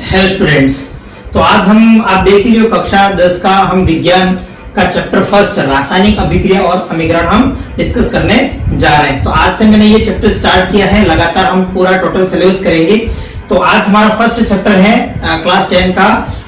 Hello students. तो आज हम आप देख ही रहे हो कक्षा 10 का हम विज्ञान का चैप्टर फर्स्ट रासायनिक अभिक्रिया और समीकरण हम डिस्कस करने जा रहे हैं। तो आज से मैंने ये चैप्टर स्टार्ट किया है, लगातार हम पूरा टोटल सिलेबस करेंगे। तो आज हमारा फर्स्ट चैप्टर है क्लास 10 का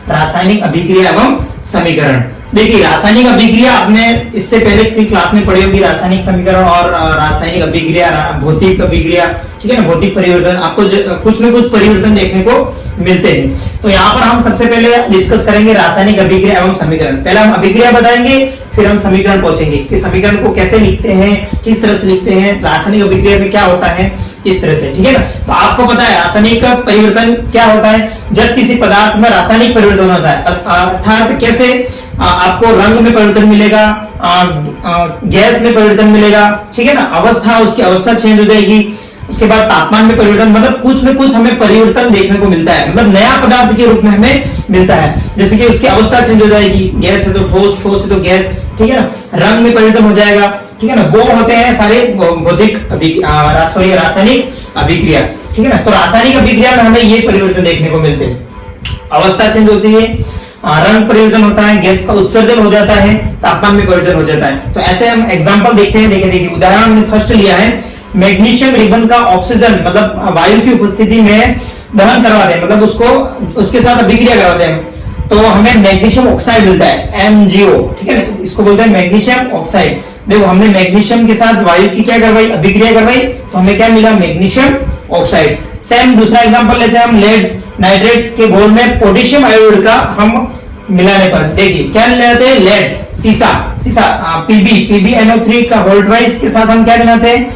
रासायनिक अभिक्रिया एवं समीकरण। देखिए, रासायनिक अभिक्रिया आपने इससे पहले की क्लास में पढ़ी होगी, रासायनिक समीकरण और रासायनिक अभिक्रिया, भौतिक अभिक्रिया, ठीक है ना, भौतिक परिवर्तन। आपको कुछ न कुछ परिवर्तन देखने को मिलते हैं। तो यहाँ पर हम सबसे पहले डिस्कस करेंगे रासायनिक अभिक्रिया एवं समीकरण। पहले हम अभिक्रिया बताएंगे, फिर हम समीकरण पहुंचेंगे कि समीकरण को कैसे लिखते हैं, किस तरह से लिखते हैं, रासायनिक अभिक्रिया में क्या होता है, इस तरह से, ठीक है ना। तो आपको पता है रासायनिक परिवर्तन क्या होता है, जब किसी पदार्थ में रासायनिक परिवर्तन होता है, अर्थात कैसे आपको रंग में परिवर्तन मिलेगा, गैस में परिवर्तन मिलेगा, ठीक है ना, अवस्था, उसकी अवस्था चेंज हो जाएगी, उसके बाद तापमान में परिवर्तन, मतलब कुछ न कुछ हमें परिवर्तन देखने को मिलता है, मतलब नया पदार्थ के रूप में हमें मिलता है। जैसे कि उसकी अवस्था चेंज हो जाएगी, गैस है तो ठोस, ठोस है तो गैस, ठीक है ना, रंग में परिवर्तन हो जाएगा, ठीक है ना। वो होते हैं सारे भौतिक रासायनिक अभिक्रिया, ठीक है ना। तो रासायनिक अभिक्रिया में हमें ये परिवर्तन देखने को मिलते हैं, अवस्था चेंज होती है, रंग परिवर्तन होता है, गैस का उत्सर्जन हो जाता है, तापमान में परिवर्तन हो जाता है। तो ऐसे हम एग्जांपल देखते हैं। देखिए उदाहरण हमने फर्स्ट लिया है, मैग्नीशियम रिबन का ऑक्सीजन मतलब वायु की उपस्थिति में दहन करवाते हैं, मतलब उसको उसके साथ अभिक्रिया करवाते हैं, तो हमें मैग्नीशियम ऑक्साइड मिलता है, MgO, ठीक है ना, इसको बोलते हैं मैग्नीशियम ऑक्साइड। देखो हमने मैग्नीशियम के साथ वायु की क्या करवाई, अभिक्रिया करवाई, तो हमें क्या मिला, मैग्नीशियम ऑक्साइड। सेम दूसरा एग्जांपल लेते हैं हम, लेड नाइट्रेट के घोल में पोटेशियम आयोडाइड का हम मिलाने पर, देखिए क्या मिलाते हैं, लेड, सीसा PbNO3 का होल्ड वाइज के साथ हम क्या मिलाते हैं,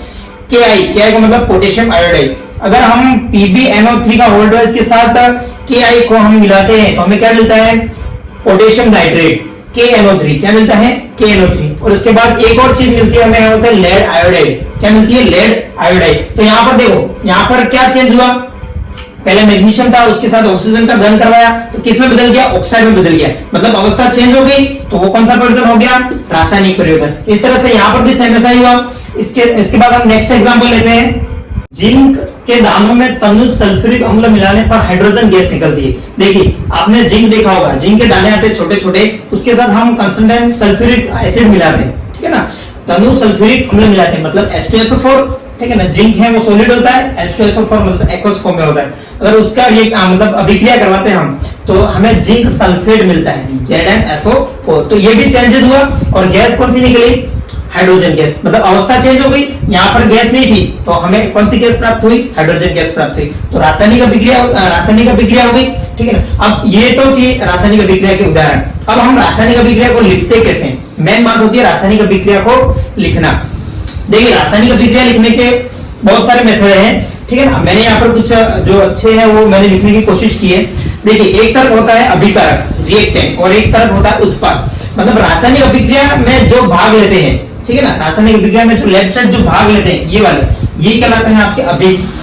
Ki का मतलब पोटेशियम आयोडाइड। अगर हम PbNO3 का होल्ड वाइज के साथ Ki को हम मिलाते हैं तो हमें क्या मिलता है, पोटेशियम नाइट्रेट, KNO3, क्या मिलता है, KNO3। और उसके बाद एक और चीज मिलती है हमें, होता है लेड आयोडाइड, क्या मिलती है, लेड आयोडाइड। तो यहाँ पर देखो, यहाँ पर क्या चेंज हुआ, पहले मैग्नीशियम था, उसके साथ ऑक्सीजन का दहन करवाया, तो किस में बदल गया, ऑक्साइड में बदल गया, मतलब अवस्था चेंज हो गई, तो वो कौन सा परिवर्तन हो गया, रासायनिक परिवर्तन। इस तरह से यहाँ पर भी सेम ऐसा ही हुआ। इसके बाद हम नेक्स्ट एग्जांपल लेते हैं, जिंक के दानों में तनु सल्फ्यूरिक अम्ल मिलाने पर हाइड्रोजन गैस निकलती है। देखिए आपने जिंक देखा होगा, जिंक के दाने आते छोटे छोटे, उसके साथ हम कंसंट्रेट सल्फ्यूरिक एसिड मिलाते हैं, ठीक है ना, तनु सल्फ्यूरिक अम्ल मिलाते हैं, मतलब H2SO4, ठीक है ना। जिंक है वो सॉलिड होता है, H2SO4 मतलब एक्वस फॉर्म में होता है। अगर उसका ये मतलब अभिक्रिया करवाते हैं हम, तो हमें जिंक सल्फेट मिलता है, ZnSO4। तो ये भी चेंजेस हुआ और गैस कौन सी निकली, हाइड्रोजन गैस, मतलब अवस्था चेंज हो गई, यहाँ पर गैस नहीं थी तो हमें कौन सी गैस प्राप्त हुई, हाइड्रोजन गैस प्राप्त हुई। तो रासायनिक अभिक्रिया हो गई, ठीक है ना। अब ये तो थी रासायनिक अभिक्रिया के उदाहरण। अब हम रासायनिक अभिक्रिया को लिखते कैसे हैं, मेन बात होती है रासायनिक अभिक्रिया को लिखना। देखिए रासायनिक अभिक्रिया लिखने के बहुत सारे मेथड हैं, ठीक है ना। मैंने यहाँ पर कुछ जो अच्छे हैं वो मैंने लिखने की कोशिश की है। देखिए एक तरफ होता है अभिकारक, रिएक्टेंट, और एक तरफ होता है उत्पाद। मतलब रासायनिक अभिक्रिया में जो भाग लेते हैं, ठीक है ना, रासायनिक अभिक्रिया में जो लेफ्ट साइड जो भाग लेते हैं, ये वाले, ये कहलाते हैं आपके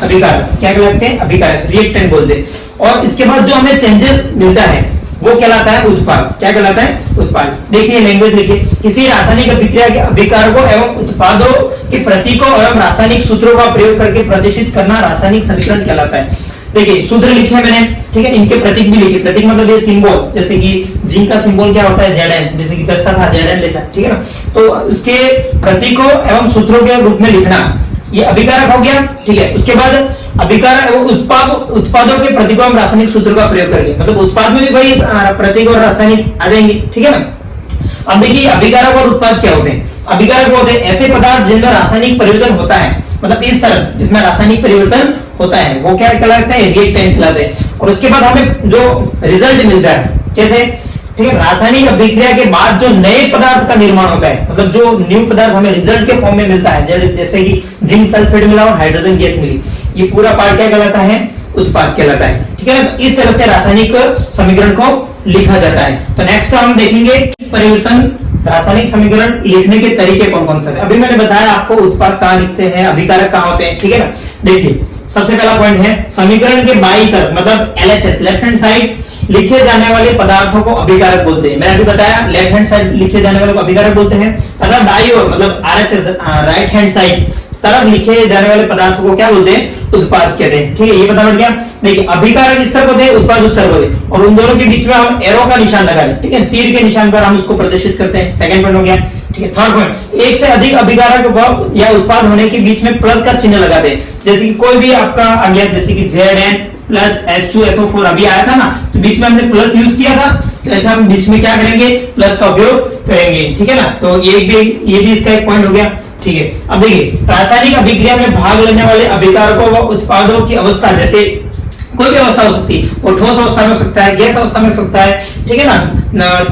अभिकारक, क्या कहलाते हैं, अभिकारक, रिएक्टेंट बोलते हैं। और इसके बाद जो हमें चेंजेस मिलता है वो कहलाता है उत्पाद, क्या कहलाता है, उत्पाद। देखिए लैंग्वेज देखिए, किसी रासायनिक अभिक्रिया के अभिकारकों एवं उत्पादों के प्रतीकों एवं रासायनिक सूत्रों का प्रयोग करके प्रदर्शित करना रासायनिक समीकरण कहलाता है। देखिए सूत्र लिखे हैं मैंने, ठीक है, इनके प्रतीक भी लिखे। प्रतीक मतलब ये सिंबल, जैसे कि जिंक का सिंबल क्या होता है, Zn, जैसे कि दस्ता था Zn लिखा, ठीक है ना। तो उसके प्रतीकों एवं सूत्रों के रूप में लिखना, ये अभिकारक हो गया, ठीक है। उसके बाद अभिकारक एवं उत्पादों के प्रतीकों एवं रासायनिक सूत्रों का प्रयोग करके, मतलब उत्पाद में भी भाई प्रतीक और रासायनिक आ जाएंगे, ठीक है ना। अब देखिए अभिकारक और उत्पाद क्या होते हैं। अभिकारक होते हैं ऐसे पदार्थ जिनमें रासायनिक परिवर्तन होता है, मतलब इस तरह जिसमें रासायनिक परिवर्तन होता है, वो क्या कहलाते हैं, रिएक्टेंट कहलाते हैं। और उसके बाद हमें जो रिजल्ट मिलता है, कैसे, ठीक है, रासायनिक अभिक्रिया के बाद जो नए पदार्थ का निर्माण होता है, मतलब जो न्यू पदार्थ हमें रिजल्ट के फॉर्म में मिलता है, जैसे कि जिंक सल्फेट मिला और हाइड्रोजन गैस मिली, ये पूरा पार्ट क्या कहलाता है, उत्पाद कहलाता है, ठीक है ना। इस तरह से रासायनिक समीकरण को लिखा जाता है। तो नेक्स्ट हम देखेंगे परिवर्तन रासायनिक समीकरण लिखने के तरीके कौन कौन से हैं। अभी मैंने बताया आपको उत्पाद कहाँ लिखते हैं, अभिकारक कहाँ होते हैं, ठीक है ना। देखिए सबसे पहला पॉइंट है, समीकरण के बाईं तरफ मतलब LHS लेफ्ट हैंड साइड लिखे जाने वाले पदार्थों को अभिकारक बोलते हैं। मैंने अभी बताया लेफ्ट हैंड साइड लिखे जाने वाले को अभिकारक बोलते हैं, तथा दाईं ओर मतलब RHS राइट हैंड साइड तरफ लिखे जाने वाले पदार्थ को क्या बोलते हैं, उत्पाद कहते हैं। ठीक है, ये पता पड़ गया। देखिए अभिकारक इस तरफ होते हैं, उत्पाद उस तरफ होते हैं, और उन दोनों के बीच में हम एरो का निशान लगा दें। ठीक है, तीर के निशान पर हम उसको प्रदर्शित करते हैं। सेकंड पॉइंट हो गया। ठीक है, थर्ड पॉइंट, एक से अधिक अभिकारक या उत्पाद होने के बीच में प्लस का चिन्ह लगा दें। जैसे कि कोई भी आपका आ गया, जैसे कि Zn प्लस H2SO4 अभी आया था ना, तो बीच में हमने प्लस यूज किया था, तो ऐसे हम बीच में क्या करेंगे, प्लस का उपयोग करेंगे। ठीक है ना, तो ये भी इसका एक पॉइंट हो गया। ठीक है, अब देखिए रासायनिक अभिक्रिया में भाग लेने वाले अभिकारकों व उत्पादों की अवस्था, जैसे कोई भी अवस्था हो सकती है, वो ठोस अवस्था में हो सकता है, गैस अवस्था में हो सकता है, ठीक है ना,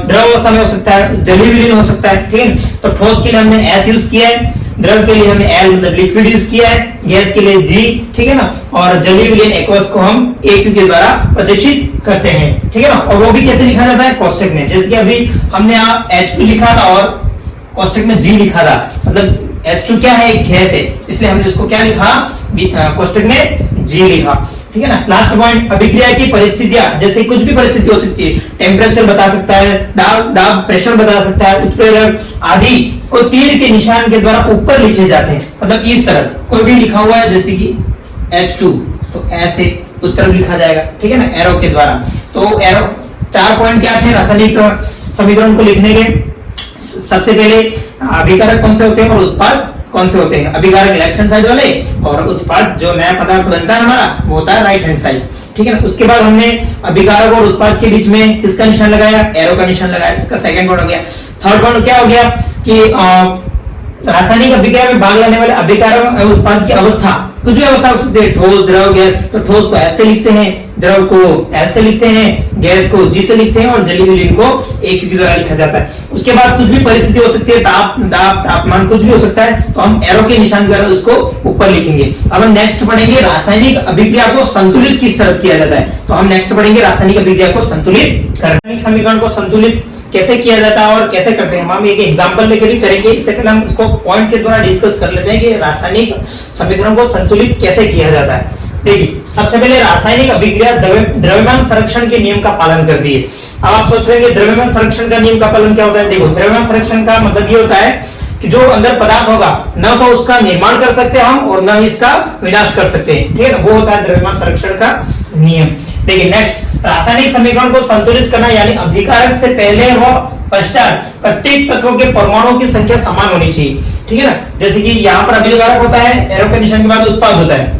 द्रव अवस्था में हो सकता है, जलीय विलीन हो सकता है। ठीक है, तो ठोस के लिए हमने S यूज किया है, द्रव के लिए हमने L मतलब लिक्विड यूज किया है, गैस के लिए G, ठीक है ना, और जलीय विलीन एक्वस को हम AQ के द्वारा प्रदर्शित करते हैं। ठीक है ना, और वो भी कैसे लिखा जाता है, कोष्टक में। जैसे कि अभी हमने यहाँ H2 लिखा था और कोष्टक में G लिखा था, मतलब H2 क्या है, एक गैस है, इसलिए हमने उसको क्या लिखा, कोष्टक में G लिखा। ठीक है ना, लास्ट पॉइंट, अभिक्रिया की परिस्थितियां, जैसे कुछ भी परिस्थिति हो सकती है, टेम्परेचर बता सकता है, दाब प्रेशर बता सकता है, उत्प्रेरक आदि को तीर के निशान के द्वारा ऊपर लिखे जाते हैं। मतलब इस तरह कोई भी लिखा हुआ है, जैसे कि H2, तो ऐसे उस तरफ लिखा जाएगा। ठीक है ना, एरो के द्वारा। तो एरो 4 पॉइंट क्या थे रासायनिक समीकरण को लिखने के। सबसे पहले अभिकारक कौन से होते हैं और उत्पाद कौन से होते हैं। अभिकारक लेफ्ट हैंड साइड वाले, और उत्पाद जो नया पदार्थ बनता है हमारा, वो होता है राइट हैंड साइड। ठीक है ना, उसके बाद हमने अभिकारक और उत्पाद के बीच में किसका निशान लगाया, एरो का निशान लगाया। इसका सेकंड पॉइंट हो गया। थर्ड पॉइंट क्या हो गया कि रासायनिक अभिक्रिया में भाग लेने वाले अभिकारक और उत्पाद की अवस्था, कुछ भी अवस्था हो सकती है, ठोस, द्रव, गैस। तो ठोस को S से लिखते हैं, द्रव को L से लिखते हैं, गैस को G से लिखते हैं, और जलीय विलीन को AQ के द्वारा लिखा जाता है। उसके बाद कुछ भी परिस्थिति हो सकती है, तापमान कुछ भी हो सकता है, तो हम एरो के निशान द्वारा उसको ऊपर लिखेंगे। अब हम नेक्स्ट पढ़ेंगे रासायनिक अभिक्रिया को संतुलित किस तरह किया जाता है। तो हम नेक्स्ट पढ़ेंगे रासायनिक अभिक्रिया को संतुलित करने, समीकरण को संतुलित कैसे किया जाता है और कैसे करते हैं। हम एक एग्जांपल लेके भी करेंगे। इससे पहले हम इसको पॉइंट के द्वारा डिस्कस कर लेते हैं कि रासायनिक समीकरण को संतुलित कैसे किया जाता है। देखिए, सबसे पहले रासायनिक अभिक्रिया द्रव्यमान संरक्षण के नियम का पालन करती है। अब आप सोच रहे हैं कि द्रव्यमान संरक्षण का नियम का पालन क्या होता है। देखो, द्रव्यमान संरक्षण का मतलब ये होता है कि जो अंदर पदार्थ होगा, न तो उसका निर्माण कर सकते हम और न ही इसका विनाश कर सकते हैं। ठीक है ना, वो होता है द्रव्यमान संरक्षण का नियम। देखिए नेक्स्ट, रासायनिक समीकरण को संतुलित करना, यानी अभिकारक से पहले व पश्चात प्रत्येक तत्वों के परमाणुओं की संख्या समान होनी चाहिए। ठीक है ना, जैसे कि यहाँ पर अभिकारक होता है, एरो के निशान के बाद उत्पाद होता है,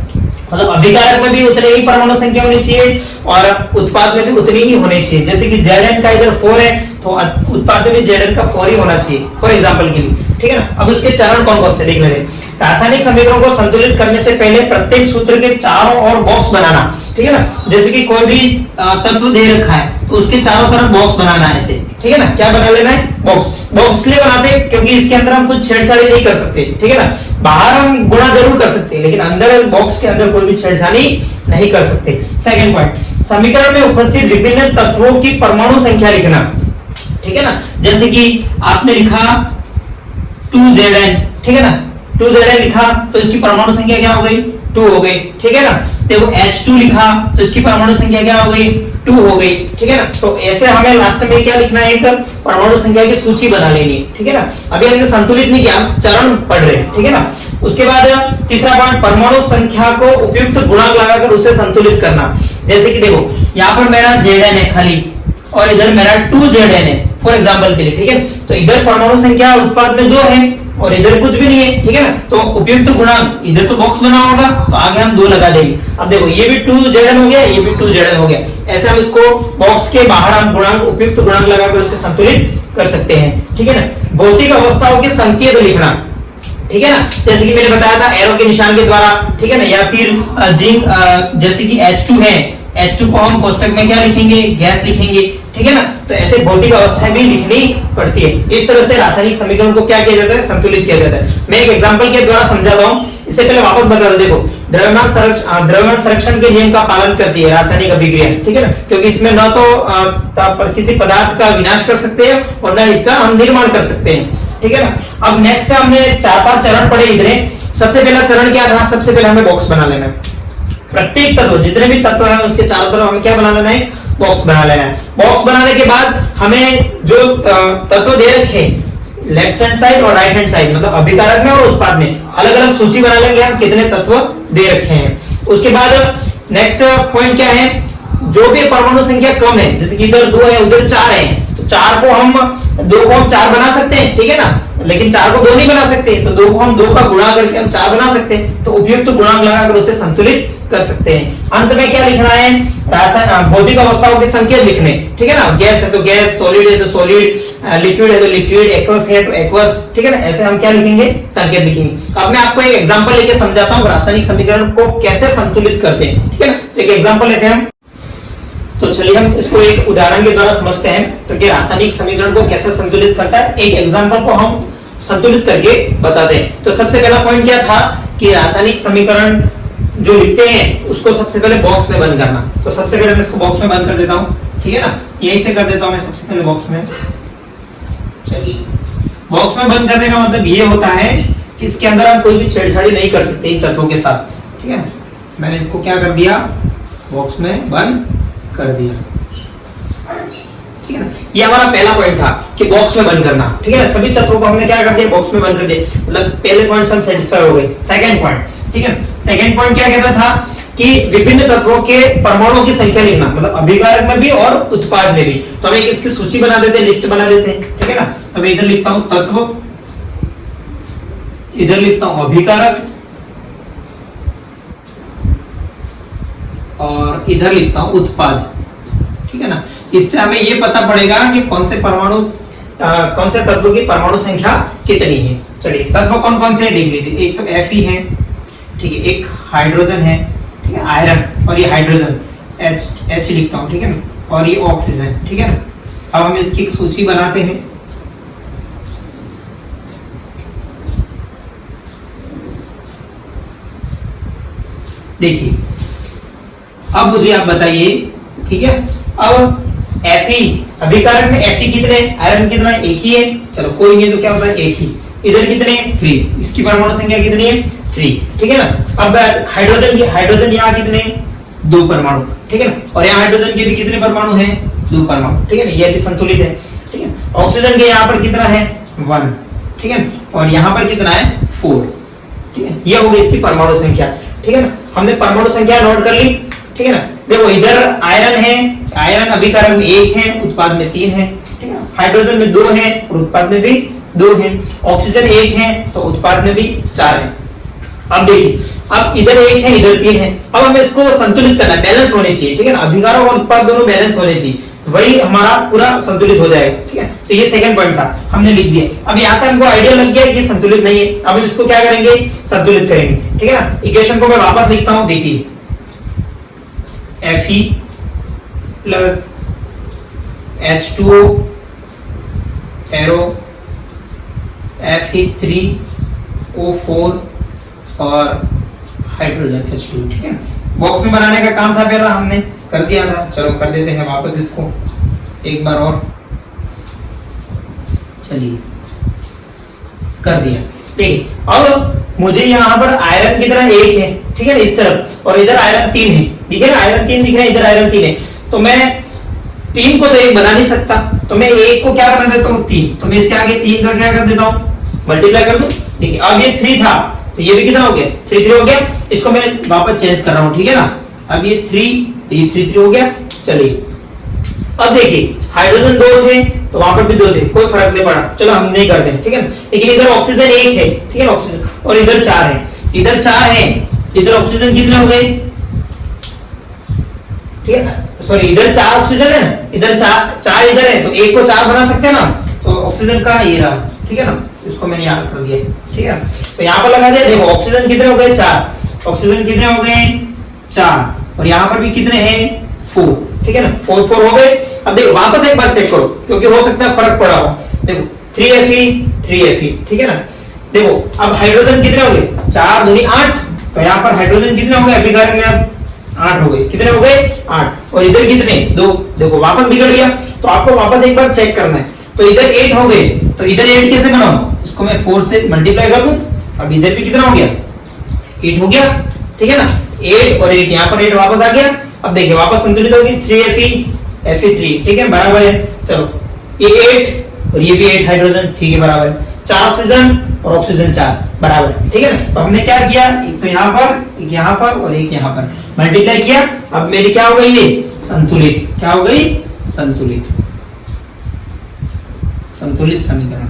मतलब अभिकारक में भी उतने ही परमाणु संख्या होनी चाहिए और उत्पाद में भी उतनी ही होनी चाहिए। जैसे कि Zn का इधर 4 है, तो उत्पाद में भी Zn का 4 ही होना चाहिए, फॉर एग्जांपल के लिए। ठीक है ना, अब उसके चरण कौन कौन से देख लेते हैं। रासायनिक समीकरण को संतुलित करने से पहले प्रत्येक सूत्र के चारों ओर बॉक्स बनाना। ठीक है ना, जैसे कि कोई भी तत्व दे रखा है, तो उसके चारों तरफ बॉक्स बनाना है ऐसे। ठीक है ना, क्या बना लेना है, बॉक्स इसलिए बनाते हैं क्योंकि इसके अंदर हम कुछ छेड़छाड़ी नहीं कर सकते। ठीक है ना, बाहर हम गुणा जरूर कर सकते हैं, लेकिन अंदर बॉक्स के अंदर कोई भी छेड़छाड़ी नहीं कर सकते। सेकंड पॉइंट, समीकरण में उपस्थित विभिन्न तत्वों की परमाणु संख्या लिखना। ठीक है ना, जैसे कि आपने लिखा 2Zn, ठीक है ना, 2Zn लिखा तो इसकी परमाणु संख्या क्या हो गई, 2 हो गई। ठीक है ना, देखो H2 लिखा तो इसकी परमाणु संख्या क्या हो गई, 2 हो गई। ठीक है ना, तो ऐसे हमें लास्ट में क्या लिखना है, एक परमाणु संख्या की सूची बना लेनी है। ठीक है ना, अभी हमने संतुलित नहीं किया, चरण पढ़ रहे हैं। ठीक है ना, उसके बाद तीसरा पॉइंट, परमाणु संख्या को उपयुक्त गुणांक लगाकर उसे संतुलित करना। जैसे कि देखो, यहाँ पर मेरा Zn है खाली और इधर मेरा 2Zn है, फॉर एग्जांपल के लिए। ठीक है, तो इधर परमाणु संख्या उत्पाद में 2 है और इधर कुछ भी नहीं है। ठीक है ना, तो उपयुक्त गुणांक, इधर तो बॉक्स बना होगा तो आगे हम 2 लगा देंगे। अब देखो, ये भी 2Zn हो गया, ये भी 2Zn हो गया। ऐसे हम इसको बॉक्स के बाहर हम गुणांक, उपयुक्त गुणांक लगाकर उससे संतुलित कर सकते हैं। ठीक है ना, भौतिक अवस्थाओं के संकेत लिखना। ठीक है ना, जैसे कि मैंने बताया था एरो के निशान के द्वारा। ठीक है ना, या फिर जिंक, जैसे कि H2 है, H2 को हम कोष्टक में क्या लिखेंगे, गैस लिखेंगे। ठीक है ना, तो ऐसे भौतिक अवस्थाएं भी लिखनी पड़ती है। इस तरह से रासायनिक समीकरण को क्या किया जाता है, संतुलित किया जाता है। मैं एक एग्जांपल के द्वारा समझाता हूं, इससे पहले वापस बता दो। देखो, द्रव्यमान संरक्षण के नियम का पालन करती है रासायनिक अभिक्रिया। ठीक है ना, क्योंकि इसमें न तो किसी पदार्थ का विनाश कर सकते हैं और न इसका हम निर्माण कर सकते हैं। ठीक है ना, अब नेक्स्ट हमने 4-5 चरण पढ़े इधर। सबसे पहला चरण क्या था, सबसे पहले हमें बॉक्स बना लेना है। प्रत्येक तत्व, जितने भी तत्व हैं उसके चारों तरफ हमें क्या बना लेना है, बॉक्स बना लेना है। बॉक्स बनाने के बाद हमें जो तत्व दे रखे, लेफ्ट हैंड साइड और राइट हैंड साइड, मतलब अभिकारक में और उत्पाद में अलग अलग सूची बना लेंगे हम कितने तत्व दे रखे हैं। उसके बाद नेक्स्ट पॉइंट क्या है, जो भी परमाणु संख्या कम है, जैसे कि इधर 2 है उधर 4 है, तो 4 को हम 2 को हम 4 बना सकते हैं, ठीक है ना, लेकिन 4 को 2 नहीं बना सकते, तो 2 को हम 2 का गुणा करके हम 4 बना सकते हैं, तो उपयुक्त गुणांक लगाकर उसे संतुलित कर सकते हैं। अंत में क्या लिखना है, रासायनिक भौतिक अवस्थाओं के संकेत लिखने, ठीक है ना, गैस है तो गैस, सॉलिड है तो सॉलिड, लिक्विड है तो लिक्विड, एक्वस है तो एक्वस, ठीक है ना, ऐसे हम क्या लिखेंगे, संकेत लिखेंगे। अब मैं आपको एक एग्जांपल लेके समझाता हूँ रासायनिक समीकरण को कैसे संतुलित करते हैं, ठीक है ना। तो एक एग्जांपल लेते हैं हम, तो चलिए हम इसको एक उदाहरण के द्वारा समझते हैं, तो कि रासायनिक समीकरण को कैसे संतुलित करता है, एक एग्जांपल को हम संतुलित करके बताते हैं। तो सबसे पहला पॉइंट क्या था कि रासायनिक समीकरण जो लिखते हैं उसको सबसे पहले बॉक्स में बंद करना। तो सबसे पहले मैं इसको बॉक्स में बंद कर देता हूं, ठीक है ना, यहीं से कर देता हूं मैं सबसे पहले बॉक्स में। चलिए, बॉक्स में बंद करने का मतलब ये होता है कि इसके अंदर हम कोई भी छेड़छाड़ी नहीं कर सकते इन तत्वों के साथ, ठीक है। मैंने इसको क्या कर दिया, बॉक्स में बंद कर दिया, ठीक है ना। ये हमारा पहला पॉइंट था कि बॉक्स में बंद करना, ठीक है ना, सभी तत्वों को हमने क्या कर दिया, बॉक्स में बंद कर दिया, मतलब पहले पॉइंट से हम सेटिस्फाई हो गए। सेकंड पॉइंट, ठीक है, सेकंड पॉइंट क्या कहता था कि विभिन्न तत्वों के परमाणुओं की संख्या लिखना, मतलब अभिकारक में भी और उत्पाद में भी। तो हम एक इसकी सूची बना देते हैं, लिस्ट बना देते हैं, ठीक है ना। तो मैं इधर लिखता हूं तत्व, इधर लिखता हूं अभिकारक, और इधर लिखता हूं उत्पाद, ठीक है ना। इससे हमें ये पता पड़ेगा कि कौन से परमाणु कौन से तत्व की परमाणु संख्या कितनी है। चलिए, तत्व कौन कौन से देख लीजिए, एक तो Fe है, ठीक है, एक हाइड्रोजन है, ठीक है, आयरन, और ये हाइड्रोजन H लिखता हूं, ठीक है ना, और ये ऑक्सीजन, ठीक है ना। अब हम इसकी एक सूची बनाते हैं। देखिए, अब मुझे आप बताइए, ठीक है, अब Fe अभिकारक में Fe कितने, आयरन कितना, एक ही है, चलो कोई नहीं, तो क्या होता है एक ही। इधर कितने, 3, इसकी परमाणु संख्या कितनी है, 3, ठीक है ना। अब हाइड्रोजन की, हाइड्रोजन यहाँ कितने, 2 परमाणु, ठीक है ना, और यहाँ हाइड्रोजन के भी कितने परमाणु हैं, 2 परमाणु, ठीक है ना, ये भी संतुलित है, ठीक है। ऑक्सीजन के यहाँ पर कितना है, 1, ठीक है, और यहाँ पर कितना है, 4, ठीक है, ये हो गई इसकी परमाणु संख्या, ठीक है ना। हमने परमाणु संख्या नोट कर ली, ठीक है ना। देखो, इधर आयरन है, आयरन अभिकारक में 1 है, उत्पाद में 3 है, ठीक है। हाइड्रोजन में 2 है और उत्पाद में भी 2 है। ऑक्सीजन 1 है तो उत्पाद में भी 4 है। अब देखिए, अब इधर 1 है, इधर 3 है। अब हमें इसको संतुलित करना है, बैलेंस होने चाहिए, ठीक है ना, अभिकारक और उत्पाद दोनों बैलेंस होने चाहिए, वही हमारा पूरा संतुलित हो जाएगा, ठीक है। तो ये सेकंड पॉइंट था, हमने लिख दिया। अब यहाँ से हमको आइडिया लग गया कि संतुलित नहीं है, अब हम इसको क्या करेंगे, संतुलित करेंगे, ठीक है ना। इक्वेशन को मैं वापस लिखता हूँ, देखिए, Fe plus H2O arrow Fe3O4 और हाइड्रोजन H2, ठीक है। बॉक्स में बनाने का काम था, पहला हमने कर दिया था, चलो कर देते हैं वापस इसको एक बार और। चलिए, कर दिया, ठीक। अब मुझे यहाँ पर आयरन की तरह 1 है, ठीक है ना, इस तरफ, और इधर आयरन 3 है, ठीक है ना, आयरन 3 दिख रहा है, इधर आयरन 3 है, तो मैं 3 को तो 1 बना नहीं सकता, तो मैं 1 को क्या बना देता हूँ, 3, तो मैं इसके आगे 3 का क्या कर देता हूँ, मल्टीप्लाई कर दूं, ठीक है। अब ये 3 था तो ये भी कितना हो गया, 3 हो गया, इसको मैं वापस चेंज कर रहा हूँ, ठीक है ना। अब ये 3, ये 3 हो गया। चलिए, अब देखिए, हाइड्रोजन 2 थे तो वहां पर भी 2 थे, कोई फर्क नहीं पड़ा, चलो हम नहीं करते, ठीक है ना। लेकिन इधर ऑक्सीजन 1 है, ठीक है, ऑक्सीजन, और इधर 4 है, इधर 4 है, इधर ऑक्सीजन कितने हो गए, ठीक है ना, सॉरी, इधर 4 ऑक्सीजन है ना, इधर 4 इधर है, तो 1 को 4 बना सकते हैं ना, तो ऑक्सीजन कहाँ, ये रहा, ठीक है ना, इसको मैंने याद कर दिया, ठीक है। तो यहाँ पर लगा दिया, देखो ऑक्सीजन कितने हो गए, 4, ऑक्सीजन कितने हो गए, 4, और यहाँ पर भी कितने हैं, 4, ठीक है ना, 4 हो गए। अब देखो वापस एक बार चेक करो, क्योंकि हो सकता है फर्क पड़ा हो। देखो 3Fe, ठीक है ना। देखो अब हाइड्रोजन कितने हो गए, 4 दूनी 8, तो यहाँ पर हाइड्रोजन कितने हो गए अभिकारक में, अब 8 हो गए, कितने हो गए, 8, और इधर कितने, 2, देखो वापस बिगड़ गया, तो आपको वापस एक बार चेक करना है। तो इधर 8 हो गए, तो इधर 8 कैसे बनाऊं, इसको मैं 4 से मल्टीप्लाई कर दूं, अब इधर भी कितना हो गया, 8 हो गया, ठीक है ना, 8 और 8, यहाँ पर 8 वापस आ गया। अब देखिए वापस संतुलित होगी, 3Fe, Fe3, ठीक है, बराबर है। चलो ये 8 और ये भी 8 हाइड्रोजन, ठीक है बराबर। 4 ऑक्सीजन और ऑक्सीजन 4 बराबर, ठीक है ना। तो हमने क्या किया, एक तो यहाँ पर, एक यहाँ पर और एक यहाँ पर मल्टीप्लाई किया। अब मेरी क्या हो गई, ये संतुलित, क्या हो गई, संतुलित, संतुलित समीकरण,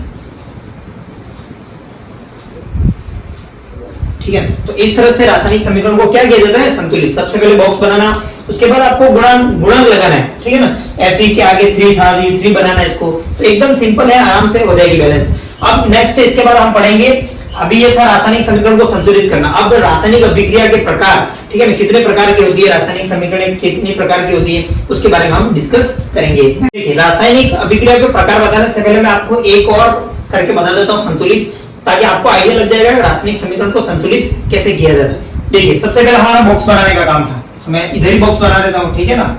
ठीक है। तो इस तरह से रासायनिक समीकरण को क्या किया जाता है, संतुलित। सबसे पहले बॉक्स बनाना, उसके बाद आपको गुणन लगाना है, ठीक है ना। Fe के आगे 3 था, ये 3 बनाना है इसको, तो एकदम सिंपल है, आराम से हो जाएगी बैलेंस। अब नेक्स्ट इसके बाद हम पढ़ेंगे, अभी ये था रासायनिक समीकरण को संतुलित करना। अब रासायनिक अभिक्रिया के प्रकार, ठीक है ना, कितने प्रकार की होती है रासायनिक समीकरण, कितने प्रकार की होती है, उसके बारे में हम डिस्कस करेंगे। देखिए, रासायनिक अभिक्रिया के प्रकार बताने से पहले मैं आपको एक और करके बता देता हूँ, संतुलित, ताकि आपको आइडिया लग जाएगा रासायनिक समीकरण को संतुलित कैसे किया जाता है। देखिए, सबसे पहले हमारा बॉक्स बनाने का काम था, मैं इधर ही बॉक्स बना देता हूँ, ठीक है ना।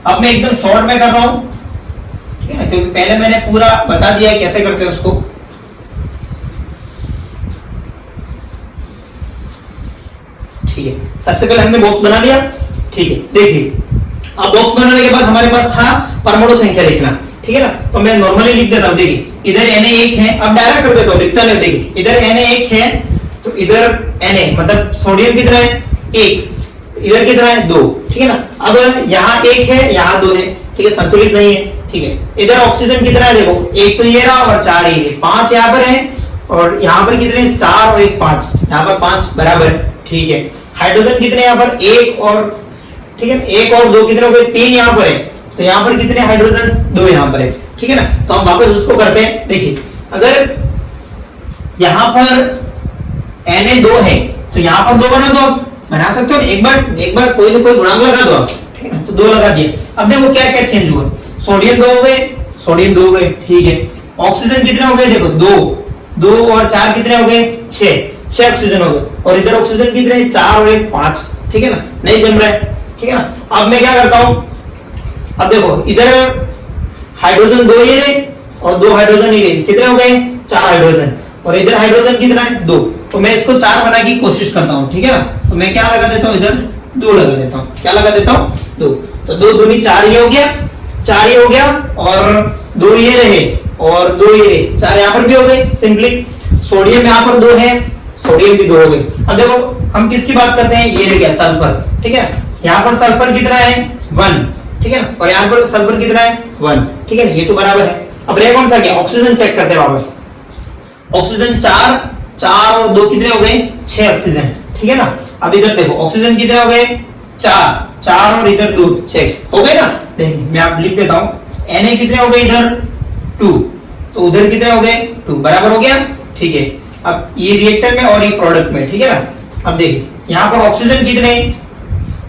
अब मैं एकदम शॉर्ट में कर रहा हूँ, ठीक है ना, क्योंकि पहले मैंने पूरा बता दिया है कैसे करते हैं उसको। ठीक है, सबसे पहले हमने बॉक्स बना लिया, ठीक है। देखिए, अब बॉक्स बनाने के बाद हमारे पास था परमाणु संख्या लिखना, ठीक है ना। तो मैं नॉर्मली लिख देता हूं, देखिए इधर Na1 है, अब डायरेक्ट कर देता हूं, लिखता नहीं। देखिए इधर Na1 है, तो इधर Na मतलब सोडियम कितना है, 1, इधर कितना है, 2, ठीक है ना। अब यहाँ 1 है, यहाँ 2 है, ठीक है, संतुलित नहीं है, ठीक है। इधर ऑक्सीजन कितना है, देखो 1 तो ये रहा और 4 ये, 5 यहाँ पर है, और यहाँ पर कितने, 4 और 1 5, यहाँ पर 5 बराबर, ठीक है। हाइड्रोजन कितने यहाँ पर, 1 और, ठीक है, 1 और 2 कितने हो गए, 3 यहाँ पर है, तो यहाँ पर कितने हाइड्रोजन, 2 यहाँ पर है, ठीक है ना। तो हम वापस उसको करते हैं। देखिए, अगर यहाँ पर Na2 है, तो यहाँ पर 2 बना सकते हो, एक बार कोई ना कोई गुणांक लगा दो आप, ठीक है ना। तो 2 लगा दिया। अब देखो क्या क्या चेंज हुआ, सोडियम 2 हो गए, सोडियम 2 हो गए, ठीक है। ऑक्सीजन कितने हो गए, देखो 2 और 4 कितने हो गए, 6 ऑक्सीजन हो गए, और इधर ऑक्सीजन कितने, 4 और 1 5, ठीक है ना, नहीं जम रहा है, ठीक है ना। अब मैं क्या करता हूं, अब देखो इधर हाइड्रोजन 2 ये रहे और 2 हाइड्रोजन ये रहे, कितने हो गए, 4 हाइड्रोजन, और इधर हाइड्रोजन कितना है, 2, तो मैं इसको 4 बनाने की कोशिश करता हूं, ठीक है ना। तो मैं क्या लगा देता हूं, इधर 2 लगा देता हूं, क्या लगा देता हूं, 2, तो 2 दूनी 4 ये हो गया, 4 ये हो गया, और 2 ये रहे और 2 ये रहे, 4 यहां पर भी हो गए सिंपली। सोडियम यहां पर 2 है, सोडियम भी 2 हो गए। अब देखो हम किसकी बात करते हैं, ये रह गया सल्फर, ठीक है। यहाँ पर सल्फर कितना है, 1, ठीक है ना, और यहाँ पर सल्फर कितना है, 1, ठीक है ना, ये तो बराबर है। अब रह कौन सा गया, ऑक्सीजन चेक करते हैं वापस। ऑक्सीजन 4 और 2 कितने हो गए, 6 ऑक्सीजन, ठीक है ना। अब इधर देखो ऑक्सीजन कितने हो गए, 4 और इधर 2, 6 हो गए ना। देखिए मैं आप लिख देता हूँ, Na कितने हो गए, इधर 2, तो उधर कितने हो गए, 2, बराबर हो गया, ठीक है। अब ये रिएक्टर में और ये प्रोडक्ट में, ठीक है ना। अब देखिए यहाँ पर ऑक्सीजन कितने,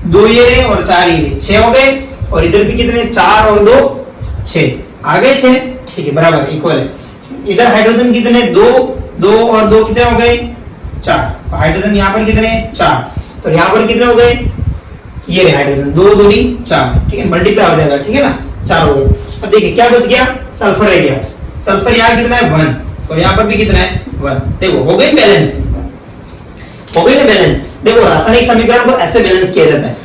2 ये रहे और 4 ये रहे, 6 हो गए, और इधर भी कितने, 4 और 2 6, आ गए 6, ठीक है, बराबर इक्वल है। इधर हाइड्रोजन कितने, 2 और 2 कितने हो गए, 4, हाइड्रोजन यहाँ पर कितने, 4, तो यहाँ पर कितने हो गए, ये रहे हाइड्रोजन, 2 दूनी 4, ठीक है, मल्टीप्लाई हो जाएगा, ठीक है ना, 4 हो गए। अब देखिए क्या बच गया, सल्फर रह गया, सल्फर यहाँ कितना है, 1, और यहाँ पर भी कितना है, 1, देखो हो गई बैलेंस, हो गई ना बैलेंस। देखो रासायनिक समीकरण को ऐसे बैलेंस किया जाता है।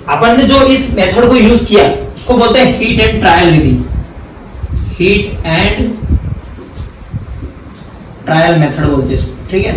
अपन ने जो इस मेथड को यूज किया उसको बोलते हैं heat and trial Vidhi, heat and trial method बोलते हैं इसको, ठीक है।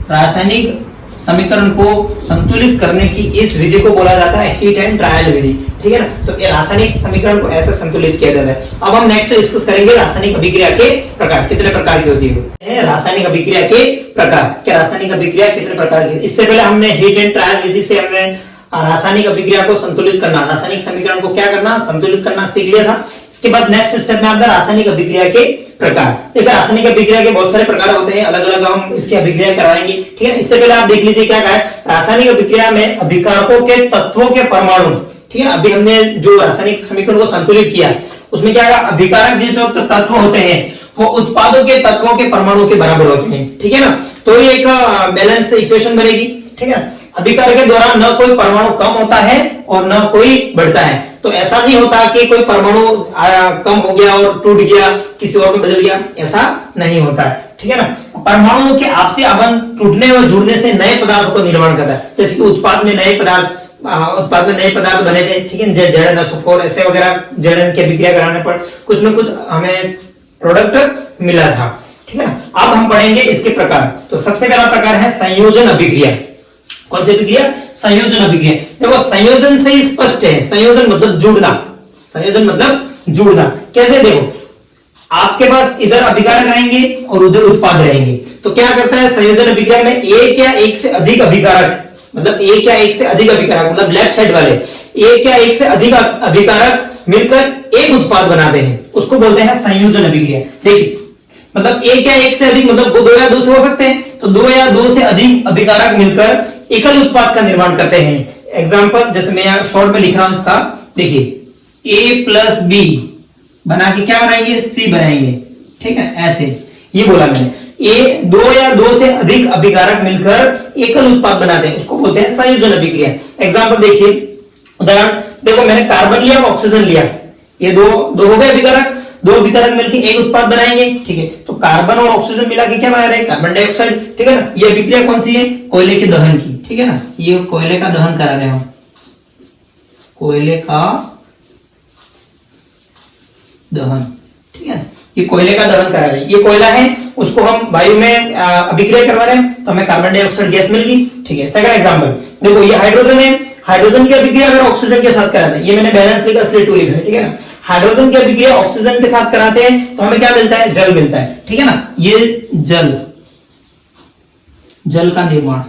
रासायनिक समीकरण को संतुलित करने की इस विधि को बोला जाता है हीट एंड ट्रायल विधि, ठीक है ना। तो ये रासायनिक समीकरण को ऐसे संतुलित किया जाता है। अब हम नेक्स्ट डिस्कस करेंगे रासायनिक अभिक्रिया के प्रकार, कितने प्रकार की होती है रासायनिक अभिक्रिया के प्रकार, क्या रासायनिक अभिक्रिया कितने प्रकार की। इससे पहले हमने हीट एंड ट्रायल विधि से हमने रासायनिक अभिक्रिया को संतुलित करना, रासायनिक समीकरण को क्या करना, संतुलित करना सीख लिया था। इसके बाद नेक्स्ट स्टेप में आता है रासायनिक अभिक्रिया के प्रकार। देखिए रासायनिक अभिक्रिया के बहुत सारे प्रकार होते हैं, अलग अलग हम इसकी अभिक्रिया कराएंगे, ठीक है। इससे पहले आप देख लीजिए क्या कहा है, रासायनिक अभिक्रिया में अभिकारकों के तत्वों के परमाणु, ठीक है। अभी हमने जो रासायनिक समीकरण को संतुलित किया उसमें क्या कहा, अभिकारक जो तत्व होते हैं वो उत्पादों के तत्वों के परमाणु के बराबर होते हैं, ठीक है ना। तो ये एक बैलेंस इक्वेशन बनेगी, ठीक है। अभिकारक के दौरान न कोई परमाणु कम होता है और न कोई बढ़ता है। तो ऐसा नहीं होता कि कोई परमाणु कम हो गया और टूट गया, किसी और में बदल गया, ऐसा नहीं होता है, ठीक है ना। परमाणुओं के आपसी आबंध टूटने और जुड़ने से नए पदार्थों का निर्माण करता है। जैसे कि उत्पाद में नए पदार्थ बने थे, ठीक है, ZnSO4 ऐसे वगैरह, Zn की अभिक्रिया कराने पर कुछ न कुछ हमें प्रोडक्ट मिला था। ठीक है ना। अब हम पढ़ेंगे इसके प्रकार। तो सबसे पहला प्रकार है संयोजन अभिक्रिया। कौन सी अभिक्रिया? संयोजन अभिक्रिया। देखो संयोजन से ही स्पष्ट है, संयोजन मतलब जुड़ना, संयोजन मतलब जुड़ना। कैसे? देखो आपके पास इधर अभिकारक रहेंगे और उधर उत्पाद रहेंगे, तो क्या करता है संयोजन अभिक्रिया में एक या एक से अधिक अभिकारक, मतलब एक या एक से अधिक अभिकारक, मतलब लेफ्ट साइड वाले एक या एक से अधिक अभिकारक मिलकर एक उत्पाद बनाते हैं, उसको बोलते हैं संयोजन अभिक्रिया। देखिए मतलब एक या एक से अधिक, मतलब वो दो या दो से हो सकते हैं, तो दो या दो से अधिक अभिकारक मिलकर एकल उत्पाद का निर्माण करते हैं। एग्जाम्पल जैसे मैं यहाँ शॉर्ट में लिख रहा हूं इसका, देखिए ए प्लस बी बना के क्या बनाएंगे? सी बनाएंगे। ठीक है, ऐसे ये बोला मैंने। ए दो या दो से अधिक अभिकारक मिलकर एकल उत्पाद बनाते हैं, उसको बोलते हैं संयोजन अभिक्रिया। एग्जाम्पल देखिए, उदाहरण देखो मैंने कार्बन लिया, ऑक्सीजन लिया, ये दो हो गए अभिकारक, दो अभिकारक मिलकर एक उत्पाद बनाएंगे। ठीक है, तो कार्बन और ऑक्सीजन मिला के क्या बना रहे हैं? Carbon dioxide. ठीक है ना। ये अभिक्रिया कौन सी है? कोयले के दहन की। ठीक है ना, ये कोयले का दहन करा रहे हम, कोयले का दहन। ठीक है, ये कोयले का दहन करा रहे हैं, ये कोयला है, उसको हम वायु में अभिक्रिया करवा रहे हैं, तो हमें कार्बन डाइऑक्साइड गैस मिल गई। ठीक है। सेकंड एग्जांपल देखो, ये हाइड्रोजन है, हाइड्रोजन की अभिक्रिया अगर ऑक्सीजन के साथ कराते हैं, ये मैंने बैलेंस लिखा इसलिए 2 लिखा है। ठीक है ना। हाइड्रोजन की अभिक्रिया ऑक्सीजन के साथ कराते हैं तो हमें क्या मिलता है? जल मिलता है। ठीक है ना। ये जल का निर्माण,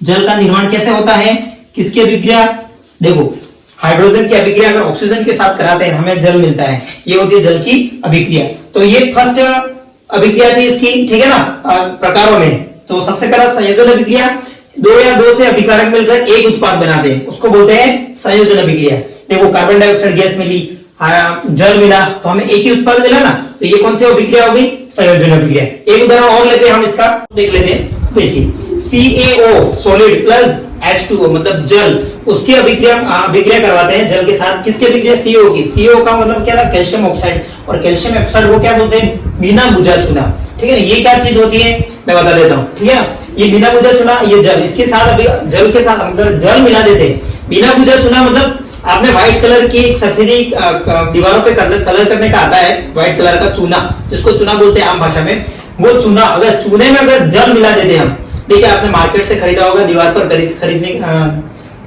जल का निर्माण कैसे होता है? किसकी अभिक्रिया? देखो हाइड्रोजन की अभिक्रिया अगर ऑक्सीजन के साथ कराते हैं हमें जल मिलता है, ये होती है जल की अभिक्रिया। तो ये फर्स्ट अभिक्रिया थी इसकी। ठीक है ना, प्रकारों में। तो सबसे पहला संयोजन अभिक्रिया, दो या दो से अभिकारक मिलकर एक उत्पाद बनाते हैं, उसको बोलते हैं संयोजन अभिक्रिया। देखो कार्बन डाइऑक्साइड गैस मिली, जल मिला, तो हमें एक ही उत्पाद मिला ना, तो ये कौन सी अभिक्रिया हो गई? संयोजन अभिक्रिया। एक उदाहरण और लेते हैं हम इसका, देख लेते हैं। देखिए CaO सॉलिड प्लस H2O मतलब जल, उसकी अभिक्रिया करवाते हैं जल के साथ। किसकी अभिक्रिया? CO की। CO का मतलब क्या था? Calcium oxide. और कैल्शियम ऑक्साइड को क्या बोलते हैं? बिना बुझा चूना। ठीक है ना। ये क्या चीज होती है मैं बता देता हूँ। ठीक है ना, ये बिना बुझा चूना, ये जल, इसके साथ अभी जल के साथ अगर जल मिला देते, बिना बुझा चूना मतलब आपने व्हाइट कलर की सफेदी दीवारों पे कलर करने का आता है, व्हाइट कलर का चूना, जिसको चूना बोलते हैं आम भाषा में। वो चूना अगर चूने में अगर जल मिला देते हम, देखिए आपने मार्केट से खरीदा होगा दीवार पर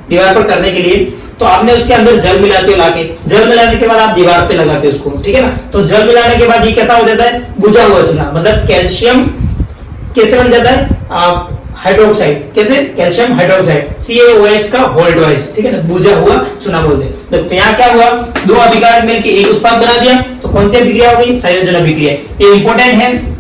दीवार पर करने के लिए, तो आपने उसके अंदर जल मिलाते हो, लाके जल मिलाने के बाद आप दीवार पे लगाते हो उसको। ठीक है ना। तो जल मिलाने के बाद ये कैसा हो जाता है? बुझा हुआ चूना, मतलब कैल्शियम कैसे बन जाता है? हाइड्रोक्साइड। कैसे? कैल्शियम हाइड्रोक्साइड, CaOH का होल ट्वाइस। ठीक है ना, बुझा हुआ चूना बोलते हैं। तो यहाँ क्या हुआ? दो अभिकारक मिलकर एक उत्पाद बना दिया, तो कौन सी अभिक्रिया हो गई? संयोजन अभिक्रिया। ये इंपॉर्टेंट है।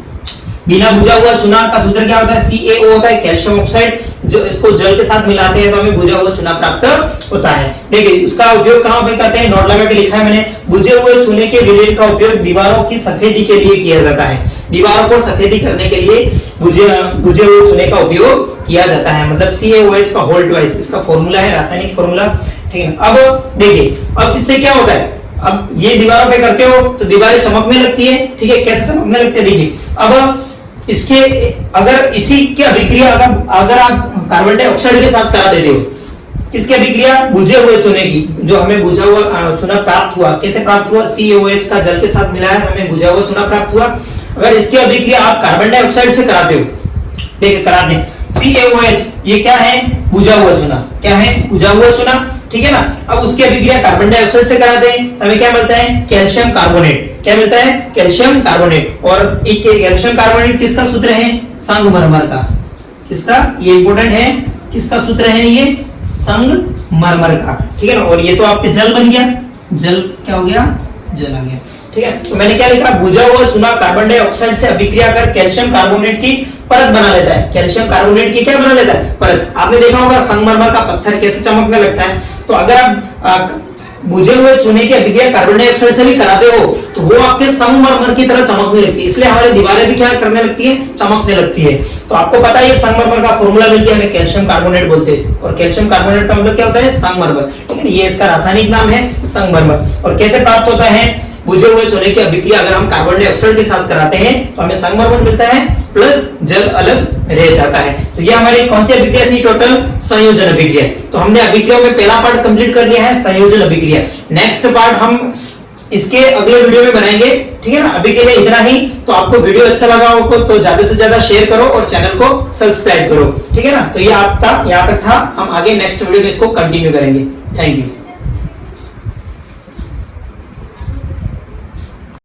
बिना बुझा हुआ चूना का सूत्र क्या होता है? CaO होता है, कैल्शियम ऑक्साइड। जो इसको जल के साथ मिलाते हैं तो हमें बुझा हुआ चूना प्राप्त होता है। देखिए उसका उपयोग कहां पे करते हैं? नोट लगा के लिखा है मैंने। बुझे हुए चूने के विलेन का उपयोग दीवारों की सफेदी के लिए किया जाता है। दीवारों को सफेदी करने के लिए बुझे हुए चूने का उपयोग किया जाता है, मतलब CaOH का होल ट्वाइस इसका फॉर्मूला है, रासायनिक फॉर्मूला। ठीक है। अब देखिए, अब इससे क्या होता है? अब ये दीवारों पे करते हो तो दीवारें चमकने लगती है। ठीक है, कैसे चमकने लगती है? देखिए अब इसके अगर इसी की अभिक्रिया अगर आप कार्बन डाइऑक्साइड के साथ करा देते हो, किसकी अभिक्रिया? बुझे हुए चूने की। जो हमें बुझा हुआ चूना प्राप्त हुआ, कैसे प्राप्त हुआ? CaOH का जल के साथ मिलाया, हमें बुझा हुआ चूना प्राप्त हुआ। अगर इसकी अभिक्रिया आप कार्बन डाइऑक्साइड से कराते हो, देखिए कराते हैं, CaOH ये क्या है? बुझा हुआ चूना। क्या है? बुझा हुआ चूना। ठीक है ना। अब उसकी अभिक्रिया कार्बन डाइऑक्साइड से कराते हैं, हमें क्या मिलता है? Calcium carbonate. क्या मिलता है? Calcium carbonate. और एक कैल्शियम कार्बोनेट किसका सूत्र है? संगमरमर का। किसका? ये इंपॉर्टेंट है। किसका सूत्र है? ये संगमरमर का। ठीक है ना। और ये तो आपके जल बन गया, जल क्या हो गया? जल आ गया। ठीक है। तो मैंने क्या लिखा? बुझा हुआ चूना कार्बन डाइऑक्साइड से अभिक्रिया कर कैल्शियम कार्बोनेट की परत बना लेता है। कैल्शियम कार्बोनेट की क्या बना लेता है? परत। आपने देखा होगा संगमरमर का पत्थर कैसे चमकने लगता है। तो अगर आप बुझे हुए चूने की अभिक्रिया कार्बन डाइऑक्साइड से भी कराते हो तो वो आपके संगमरमर की तरह चमकने लगती है, इसलिए हमारी दीवारें भी क्या करने लगती है? चमकने लगती है। तो आपको पता है ये संगमरमर का फॉर्मूला मिलती है, हमें कैल्शियम कार्बोनेट बोलते हैं। और कैल्शियम कार्बोनेट का मतलब क्या होता है? संगमरमर। ठीक है, ये इसका रासायनिक नाम है संगमरमर। और कैसे प्राप्त होता है? बुझे हुए चूने की अभिक्रिया अगर हम कार्बन डाइऑक्साइड के साथ कराते हैं तो हमें संगमरमर मिलता है, प्लस जल अलग रह जाता है। तो ये हमारी कौन सी अभिक्रिया थी? टोटल संयोजन अभिक्रिया। तो हमने अभिक्रिया में पहला पार्ट कंप्लीट कर लिया है, संयोजन अभिक्रिया। नेक्स्ट पार्ट हम इसके अगले वीडियो में बनाएंगे, ठीक है ना। अभी के लिए इतना ही। तो आपको वीडियो अच्छा लगा हो तो ज्यादा से ज्यादा शेयर करो और चैनल को सब्सक्राइब करो, ठीक है ना। तो ये यहाँ तक था। हम आगे नेक्स्ट वीडियो में इसको कंटिन्यू करेंगे। Thank you.